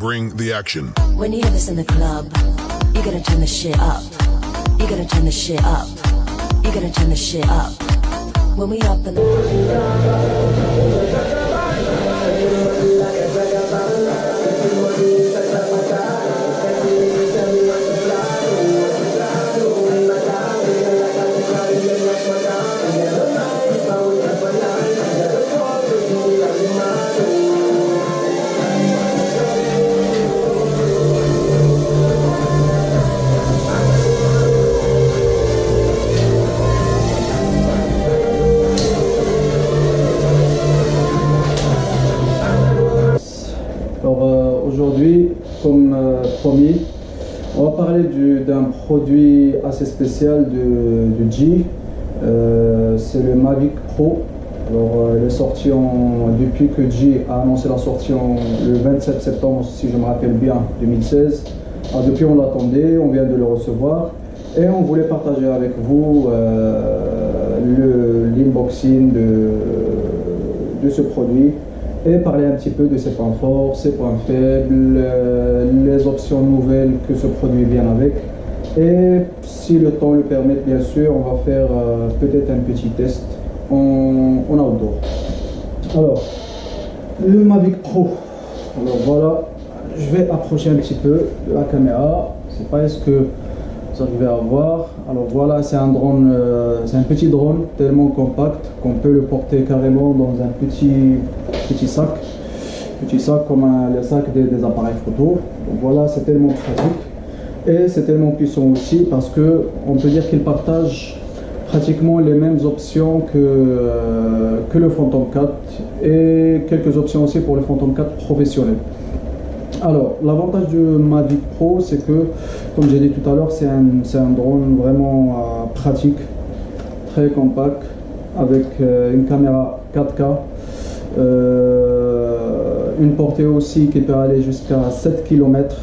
bring the action. When you hear this in the club, you gotta turn the shit up. You gotta turn the shit up. You gotta turn the shit up. When we up in the... Aujourd'hui, comme promis, on va parler d'un produit assez spécial de G. C'est le Mavic Pro. Alors, il est sorti depuis que G a annoncé la sortie le 27 septembre, si je me rappelle bien, 2016. Alors, depuis, on l'attendait, on vient de le recevoir et on voulait partager avec vous l'inboxing de ce produit et parler un petit peu de ses points forts, ses points faibles, les options nouvelles que ce produit vient avec. Et si le temps le permet, bien sûr, on va faire peut-être un petit test en outdoor. Alors, le Mavic Pro. Alors voilà, je vais approcher un petit peu de la caméra. Je ne sais pas est-ce que vous arrivez à voir. Alors voilà, c'est un drone, c'est un petit drone tellement compact qu'on peut le porter carrément dans un petit sac comme les sacs des appareils photo. Donc voilà, c'est tellement pratique et c'est tellement puissant aussi parce que on peut dire qu'il partage pratiquement les mêmes options que le Phantom 4 et quelques options aussi pour le Phantom 4 professionnel. Alors, l'avantage du Mavic Pro, c'est que, comme j'ai dit tout à l'heure, c'est un drone vraiment pratique, très compact, avec une caméra 4K, une portée aussi qui peut aller jusqu'à 7 km,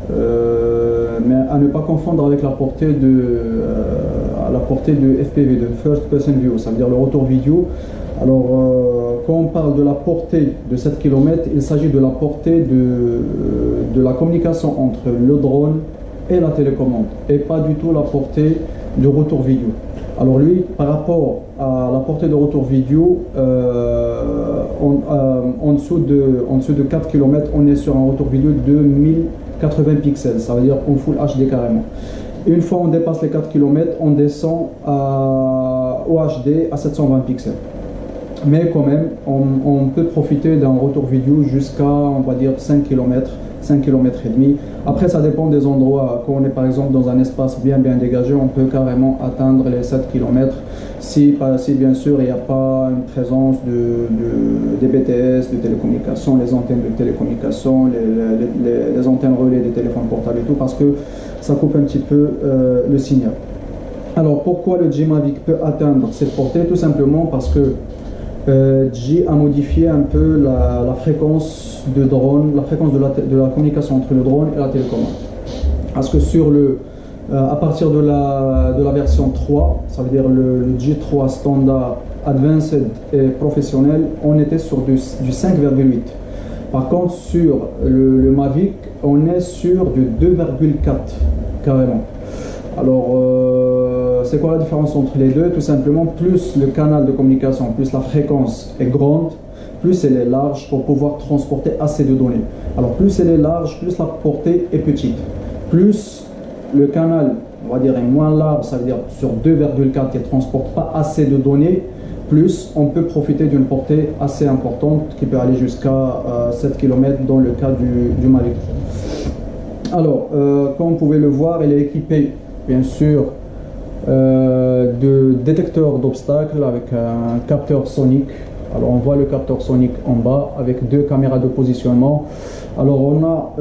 mais à ne pas confondre avec la portée de FPV, de First Person View, ça veut dire le retour vidéo. Alors, quand on parle de la portée de 7 km, il s'agit de la portée de la communication entre le drone et la télécommande, et pas du tout la portée de retour vidéo. Alors lui, par rapport à la portée de retour vidéo, en dessous de 4 km, on est sur un retour vidéo de 1080 pixels, ça veut dire en Full HD carrément. Une fois on dépasse les 4 km, on descend au HD à 720 pixels. Mais quand même, on peut profiter d'un retour vidéo jusqu'à, on va dire, 5 km, 5 km et demi. Après, ça dépend des endroits. Quand on est par exemple dans un espace bien dégagé, on peut carrément atteindre les 7 km si bien sûr il n'y a pas une présence des BTS, de télécommunications, les antennes de télécommunications, les antennes relais des téléphones portables et tout, parce que ça coupe un petit peu le signal. Alors pourquoi le G Mavic peut atteindre cette portée? Tout simplement parce que G a modifié un peu la fréquence de drone, la fréquence de la communication entre le drone et la télécommande. Parce que à partir de la version 3, ça veut dire le G3 standard advanced et professionnel, on était sur du 5,8. Par contre, sur le Mavic, on est sur du 2,4 carrément. Alors, c'est quoi la différence entre les deux? Tout simplement, plus le canal de communication, plus la fréquence est grande, plus elle est large pour pouvoir transporter assez de données. Alors, plus elle est large, plus la portée est petite. Plus le canal, on va dire, est moins large, ça veut dire sur 2,4 qui ne transporte pas assez de données, plus on peut profiter d'une portée assez importante qui peut aller jusqu'à 7 km dans le cas du Mavic. Alors, comme vous pouvez le voir, il est équipé bien sûr de détecteur d'obstacles avec un capteur sonique. Alors on voit le capteur sonique en bas avec deux caméras de positionnement. Alors on a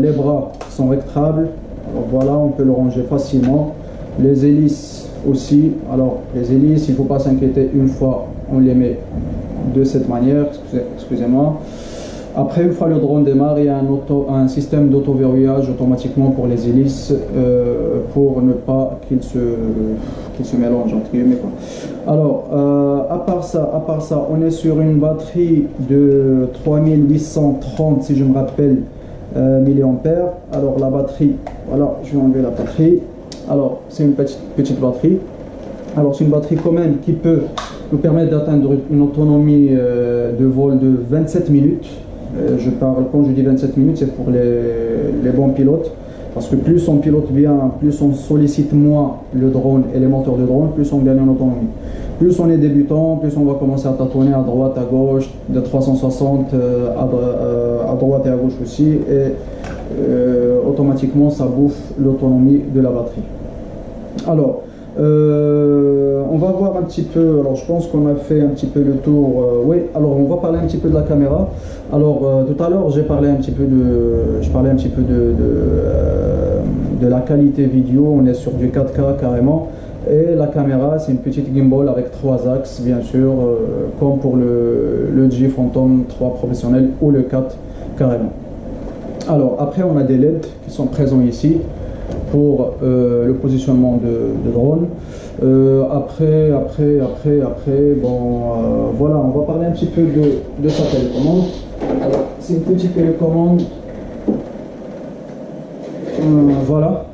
les bras qui sont rectrables. Alors voilà, on peut le ranger facilement. Les hélices aussi. Alors les hélices, il ne faut pas s'inquiéter, une fois on les met de cette manière. Excusez-moi. Après, une fois le drone démarre, il y a un système d'auto-verrouillage automatiquement pour les hélices pour ne pas qu'il se mélange entre guillemets, quoi. Alors, à part ça, on est sur une batterie de 3830, si je me rappelle, milliampères. Alors la batterie, voilà, je vais enlever la batterie. Alors c'est une petite batterie. Alors c'est une batterie quand même qui peut nous permettre d'atteindre une autonomie de vol de 27 minutes. Je parle, quand je dis 27 minutes, c'est pour les bons pilotes. Parce que plus on pilote bien, plus on sollicite moins le drone et les moteurs de drone, plus on gagne en autonomie. Plus on est débutant, plus on va commencer à tâtonner à droite, à gauche, de 360 à droite et à gauche aussi, et automatiquement ça bouffe l'autonomie de la batterie. Alors, on va voir un petit peu, alors je pense qu'on a fait un petit peu le tour, oui, alors on va parler un petit peu de la caméra. Alors tout à l'heure j'ai parlé un petit peu de la qualité vidéo, on est sur du 4K carrément, et la caméra c'est une petite gimbal avec 3 axes bien sûr, comme pour le G Phantom 3 professionnel ou le 4 carrément. Alors après on a des LED qui sont présents ici pour le positionnement de drone. Après, bon, voilà, on va parler un petit peu de sa télécommande. Alors, c'est une petite télécommande. Voilà.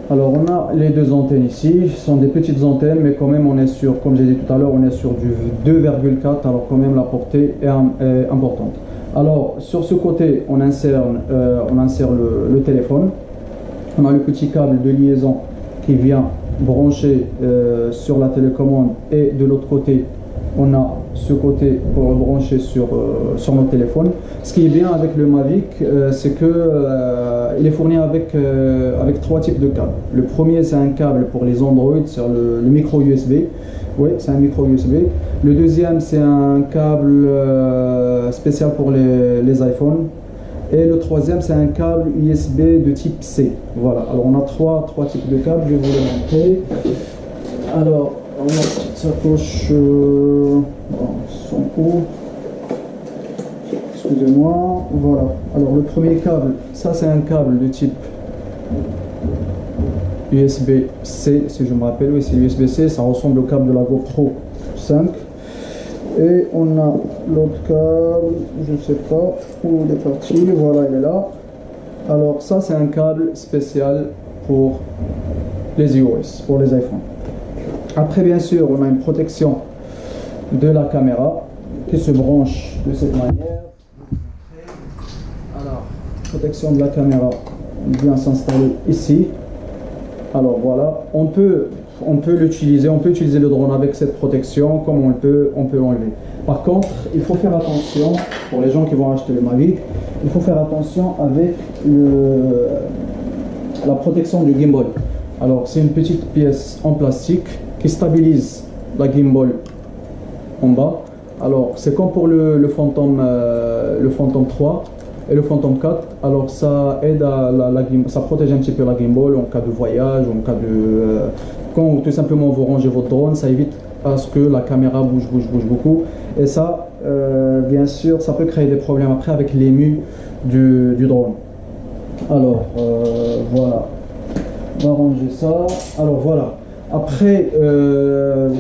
Alors, on a les deux antennes ici. Ce sont des petites antennes, mais quand même, on est sur, comme j'ai dit tout à l'heure, on est sur du 2,4. Alors, quand même, la portée est importante. Alors, sur ce côté, on insère le téléphone. On a le petit câble de liaison qui vient brancher sur la télécommande, et de l'autre côté, on a ce côté pour le brancher sur nos téléphones. Ce qui est bien avec le Mavic, c'est qu'il est fourni avec 3 types de câbles. Le premier, c'est un câble pour les Android, c'est le micro USB. Oui, c'est un micro USB. Le deuxième, c'est un câble spécial pour les iPhones. Et le troisième, c'est un câble USB de type C. Voilà, alors on a trois types de câbles, je vais vous les montrer. Alors, on a une petite sacoche sans coup. Excusez-moi, voilà. Alors le premier câble, ça c'est un câble de type USB-C, si je me rappelle, oui c'est USB-C, ça ressemble au câble de la GoPro 5. Et on a l'autre câble, je ne sais pas où il est parti, voilà il est là. Alors ça c'est un câble spécial pour les iOS, pour les iPhones. Après bien sûr on a une protection de la caméra qui se branche de cette manière. Alors, protection de la caméra vient s'installer ici. Alors voilà, on peut l'utiliser, on peut utiliser le drone avec cette protection, comme on peut l'enlever. Par contre, il faut faire attention, pour les gens qui vont acheter le Mavic, il faut faire attention avec la protection du gimbal. Alors c'est une petite pièce en plastique qui stabilise la gimbal en bas. Alors c'est comme pour le Phantom 3 et le Phantom 4, alors ça aide à ça protège un petit peu la gimbal en cas de voyage, en cas de quand tout simplement vous rangez votre drone, ça évite à ce que la caméra bouge beaucoup, et ça bien sûr ça peut créer des problèmes après avec l'ému du drone. Alors voilà, on va ranger ça. Alors voilà, après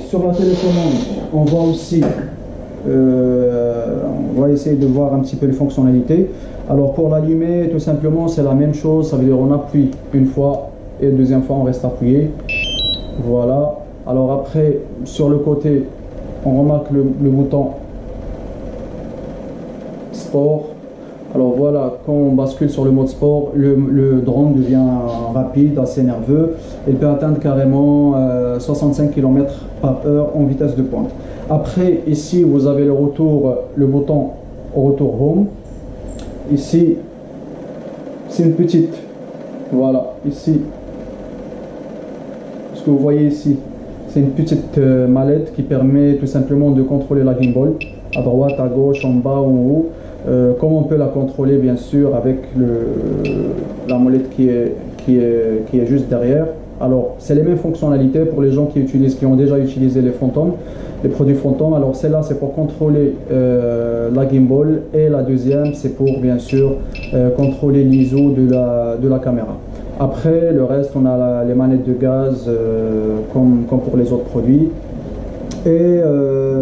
sur la télécommande on va aussi on va essayer de voir un petit peu les fonctionnalités. Alors pour l'allumer, tout simplement c'est la même chose, ça veut dire on appuie une fois et deuxième fois on reste appuyé. Voilà. Alors après sur le côté on remarque le bouton sport. Alors voilà, quand on bascule sur le mode sport, le drone devient rapide, assez nerveux. Il peut atteindre carrément 65 km/h en vitesse de pointe. Après, ici, vous avez le bouton retour home. Ici, c'est une petite, voilà, ici, ce que vous voyez ici, c'est une petite mallette qui permet tout simplement de contrôler la gimbal, à droite, à gauche, en bas, en haut. Comme on peut la contrôler bien sûr avec la molette qui est juste derrière. Alors c'est les mêmes fonctionnalités pour les gens qui ont déjà utilisé les produits Phantom. Alors celle-là c'est pour contrôler la gimbal, et la deuxième c'est pour bien sûr contrôler l'ISO de la caméra. Après le reste on a les manettes de gaz comme pour les autres produits. Et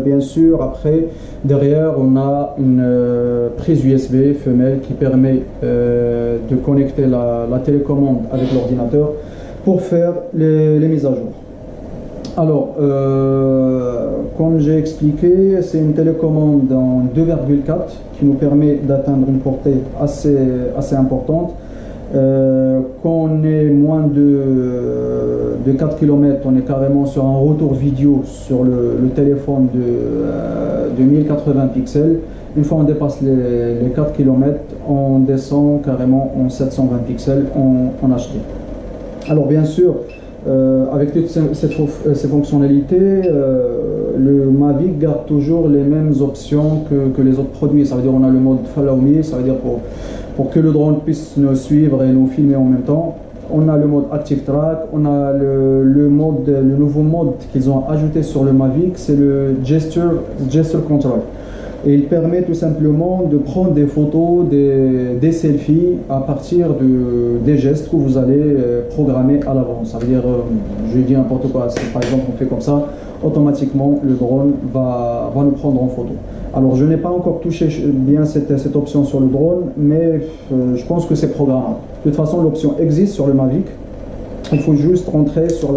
bien sûr, après, derrière, on a une prise USB femelle qui permet de connecter la télécommande avec l'ordinateur pour faire les mises à jour. Alors, comme j'ai expliqué, c'est une télécommande en 2,4 qui nous permet d'atteindre une portée assez importante. Quand on est moins de 4 km, on est carrément sur un retour vidéo sur le téléphone de 1080 pixels. Une fois on dépasse les 4 km, on descend carrément en 720 pixels en HD. Alors bien sûr, avec toutes ces fonctionnalités, le Mavic garde toujours les mêmes options que les autres produits. Ça veut dire qu'on a le mode Follow Me, ça veut dire pour que le drone puisse nous suivre et nous filmer en même temps. On a le mode Active Track, on a le nouveau mode qu'ils ont ajouté sur le Mavic, c'est le Gesture Control. Et il permet tout simplement de prendre des photos, des selfies à partir des gestes que vous allez programmer à l'avance. Ça veut dire, je dis n'importe quoi, si par exemple on fait comme ça, automatiquement le drone va nous prendre en photo. Alors je n'ai pas encore touché bien cette option sur le drone, mais je pense que c'est programmable. De toute façon, l'option existe sur le Mavic. Il faut juste rentrer sur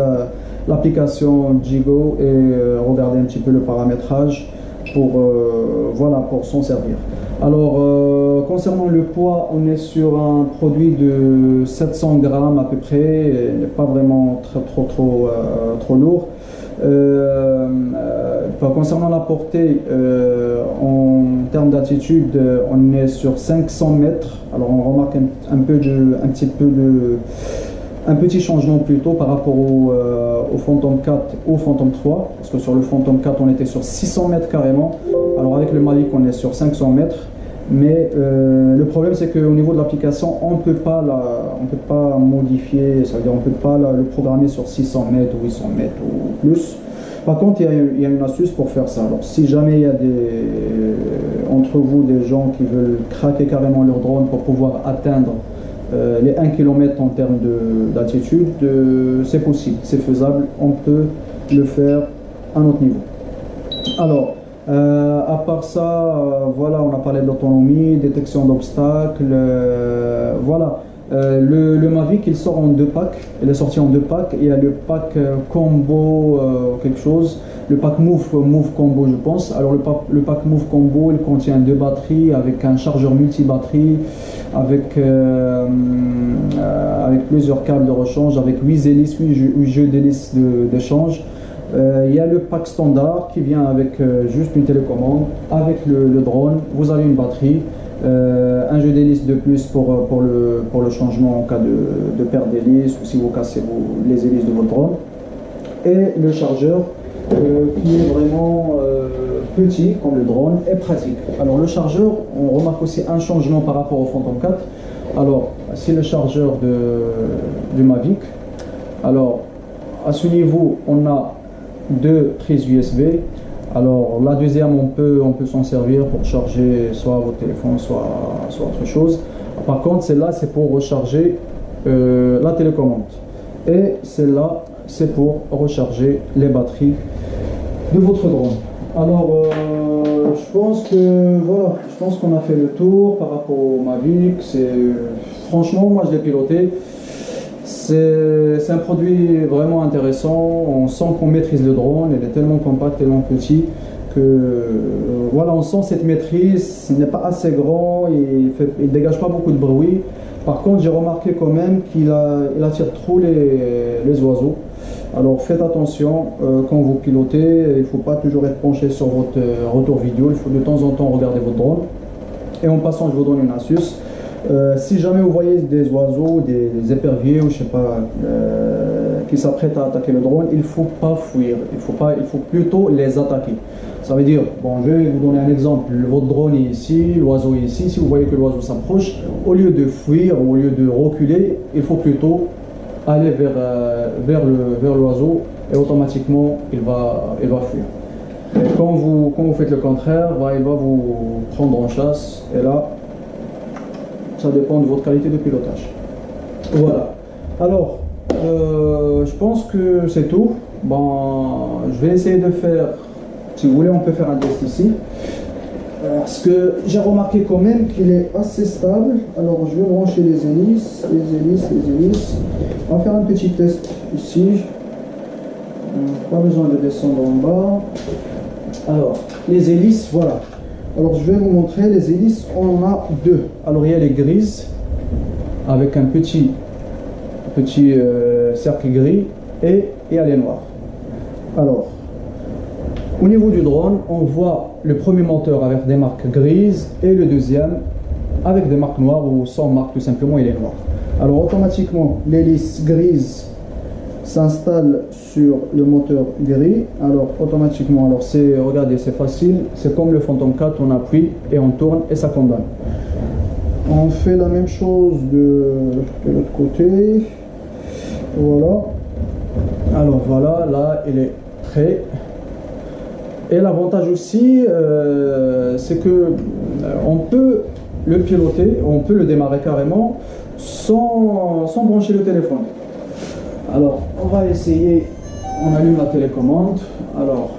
l'application Jigo et regarder un petit peu le paramétrage pour s'en servir. Alors, concernant le poids, on est sur un produit de 700 grammes à peu près, il n'est pas vraiment trop lourd. Concernant la portée, en termes d'attitude, on est sur 500 mètres. Alors, on remarque un petit changement plutôt par rapport au Phantom 4 au Phantom 3, parce que sur le Phantom 4 on était sur 600 mètres carrément, alors avec le Mavic on est sur 500 mètres, mais le problème c'est qu'au niveau de l'application on ne peut pas modifier, ça veut dire on ne peut pas le programmer sur 600 mètres ou 800 mètres ou plus. Par contre il y a une astuce pour faire ça. Alors si jamais il y a entre vous des gens qui veulent craquer carrément leur drone pour pouvoir atteindre les 1 km en termes d'altitude, c'est possible, c'est faisable, on peut le faire à notre niveau. Alors, à part ça, voilà, on a parlé de l'autonomie, détection d'obstacles, voilà. Le Mavic, il sort en 2 packs, il est sorti en 2 packs, il y a le pack combo quelque chose, le pack Move Combo je pense. Alors le pack Move Combo, il contient 2 batteries avec un chargeur multi-batterie, avec plusieurs câbles de rechange, avec 8 hélices, 8 jeux d'hélices d'échange. Il y a le pack standard qui vient avec juste une télécommande, avec le drone, vous avez une batterie, un jeu d'hélices de plus pour le changement en cas de perte d'hélice ou si vous cassez les hélices de votre drone, et le chargeur qui est vraiment petit comme le drone et pratique. Alors le chargeur, on remarque aussi un changement par rapport au Phantom 4. Alors c'est le chargeur du Mavic. Alors à ce niveau on a 2 prises USB. Alors la deuxième on peut s'en servir pour charger soit votre téléphone soit autre chose. Par contre celle-là c'est pour recharger la télécommande, et celle-là c'est pour recharger les batteries de votre drone. Alors je pense qu'on a fait le tour par rapport au Mavic. Franchement moi je l'ai piloté, c'est un produit vraiment intéressant, on sent qu'on maîtrise le drone, il est tellement compact, tellement petit que voilà, on sent cette maîtrise, il n'est pas assez grand, il dégage pas beaucoup de bruit. Par contre j'ai remarqué quand même qu'il attire trop les oiseaux. Alors faites attention quand vous pilotez, il ne faut pas toujours être penché sur votre retour vidéo, il faut de temps en temps regarder votre drone. Et en passant, je vous donne une astuce. Si jamais vous voyez des oiseaux, des éperviers ou je sais pas, qui s'apprêtent à attaquer le drone, il ne faut pas fuir, il faut plutôt les attaquer. Ça veut dire, bon, je vais vous donner un exemple, votre drone est ici, l'oiseau est ici, si vous voyez que l'oiseau s'approche, au lieu de fuir, au lieu de reculer, il faut plutôt aller vers l'oiseau, et automatiquement il va fuir. Et quand vous faites le contraire, il va vous prendre en chasse, et là ça dépend de votre qualité de pilotage. Voilà. Alors je pense que c'est tout. Je vais essayer de faire Si vous voulez, on peut faire un test ici. Parce que j'ai remarqué quand même qu'il est assez stable. Alors je vais brancher les hélices. On va faire un petit test ici. Pas besoin de descendre en bas. Alors, les hélices, voilà. Alors je vais vous montrer les hélices, on en a deux. Alors il y a les grises avec un petit cercle gris et il y a les noirs. Alors, au niveau du drone, on voit le premier moteur avec des marques grises et le deuxième avec des marques noires ou sans marque, tout simplement il est noir. Alors automatiquement l'hélice grise s'installe sur le moteur gris. Alors automatiquement, alors c'est, regardez, c'est facile, c'est comme le Phantom 4, on appuie et on tourne et ça condamne. On fait la même chose de l'autre côté. Voilà. Alors voilà, là il est prêt. Et l'avantage aussi, c'est que on peut le piloter, on peut le démarrer carrément sans brancher le téléphone. Alors, on va essayer, on allume la télécommande. Alors,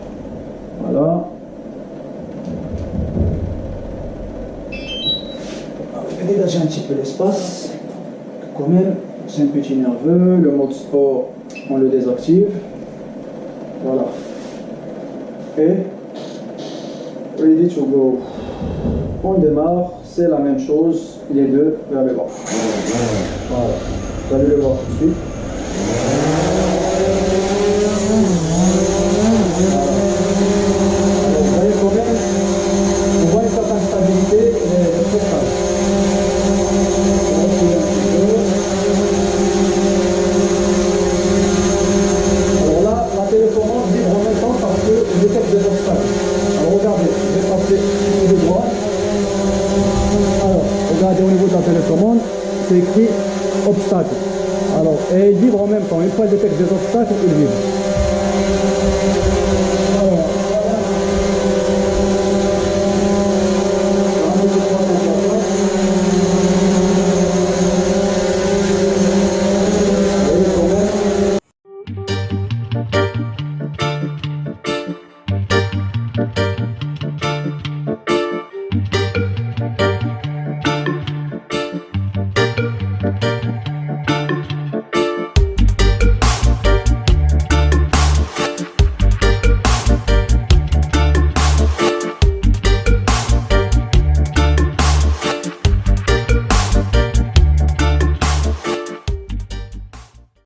voilà. Je vais dégager un petit peu l'espace. Quand même, c'est un petit nerveux. Le mode sport, on le désactive. Voilà. Et ready to go. On démarre, c'est la même chose, les deux vers le bas. Voilà. Vous allez le voir tout de suite. Alors, vous voyez quand même, on voit une certaine stabilité, mais c'est très stable. Alors là, la télécommande vibre en même temps parce que je détecte des obstacles. Alors regardez, je vais passer au niveau droit. Alors, regardez au niveau de la télécommande, c'est écrit obstacle. Alors, et il vibre en même temps. Une fois qu'il détecte des obstacles, il vibre.